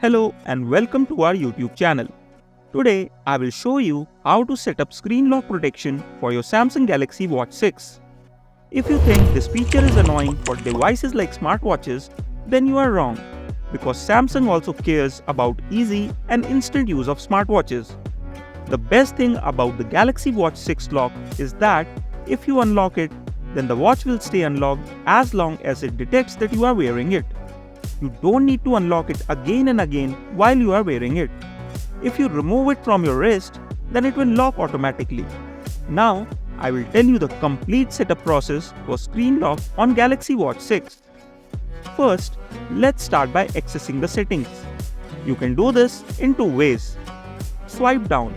Hello and welcome to our YouTube channel. Today I will show you how to set up screen lock protection for your Samsung Galaxy Watch 6. If you think this feature is annoying for devices like smartwatches, then you are wrong, because Samsung also cares about easy and instant use of smartwatches. The best thing about the Galaxy Watch 6 lock is that if you unlock it, then the watch will stay unlocked as long as it detects that you are wearing it. You don't need to unlock it again and again while you are wearing it. If you remove it from your wrist, then it will lock automatically. Now, I will tell you the complete setup process for screen lock on Galaxy Watch 6. First, let's start by accessing the settings. You can do this in two ways. Swipe down.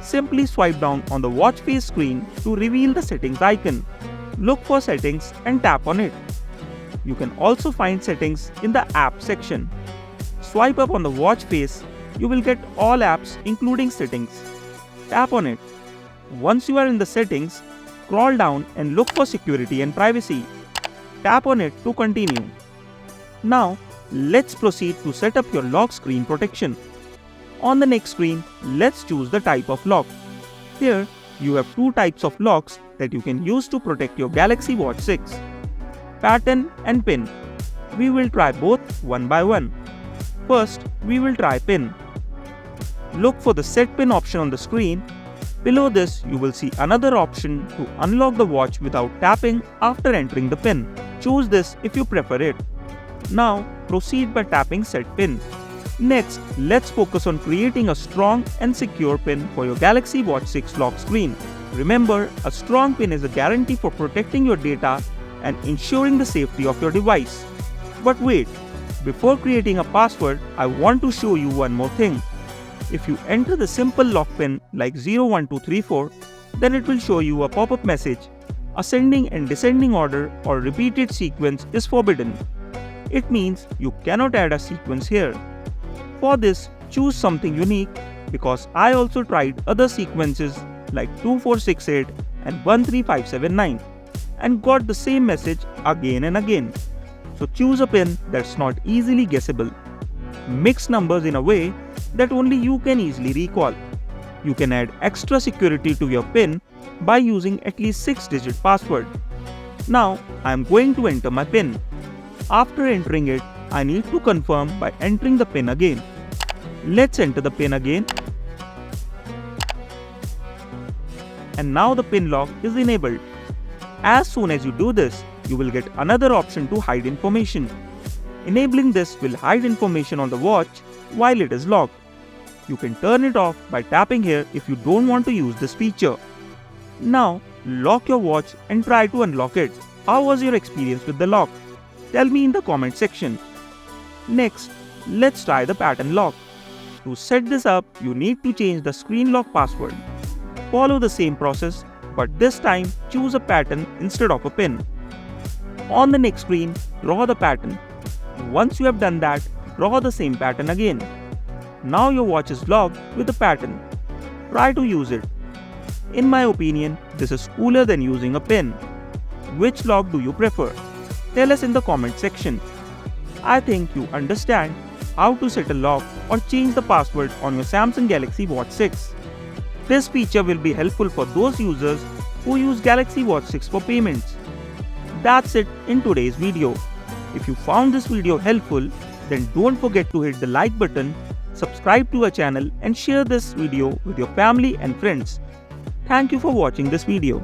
Simply swipe down on the watch face screen to reveal the settings icon. Look for settings and tap on it. You can also find settings in the app section. Swipe up on the watch face, you will get all apps including settings. Tap on it. Once you are in the settings, scroll down and look for security and privacy. Tap on it to continue. Now, let's proceed to set up your lock screen protection. On the next screen, let's choose the type of lock. Here, you have two types of locks that you can use to protect your Galaxy Watch 6. Pattern and pin. We will try both one by one. First, we will try pin. Look for the set pin option on the screen. Below this, you will see another option to unlock the watch without tapping after entering the pin. Choose this if you prefer it. Now, proceed by tapping set pin. Next, let's focus on creating a strong and secure pin for your Galaxy Watch 6 lock screen. Remember, a strong pin is a guarantee for protecting your data and ensuring the safety of your device. But wait, before creating a password, I want to show you one more thing. If you enter the simple lock pin like 01234, then it will show you a pop-up message. Ascending and descending order or repeated sequence is forbidden. It means you cannot add a sequence here. For this, choose something unique, because I also tried other sequences like 2468 and 13579 and got the same message again and again. So choose a pin that's not easily guessable. Mix numbers in a way that only you can easily recall. You can add extra security to your pin by using at least 6-digit password. Now I am going to enter my pin. After entering it, I need to confirm by entering the pin again. Let's enter the pin again. And now the pin lock is enabled. As soon as you do this, you will get another option to hide information. Enabling this will hide information on the watch while it is locked. You can turn it off by tapping here if you don't want to use this feature. Now, lock your watch and try to unlock it. How was your experience with the lock? Tell me in the comment section. Next, let's try the pattern lock. To set this up, you need to change the screen lock password. Follow the same process, but this time choose a pattern instead of a pin. On the next screen, draw the pattern. Once you have done that, draw the same pattern again. Now your watch is locked with the pattern. Try to use it. In my opinion, this is cooler than using a pin. Which lock do you prefer? Tell us in the comment section. I think you understand how to set a lock or change the password on your Samsung Galaxy Watch 6. This feature will be helpful for those users who use Galaxy Watch 6 for payments. That's it in today's video. If you found this video helpful, then don't forget to hit the like button, subscribe to our channel and share this video with your family and friends. Thank you for watching this video.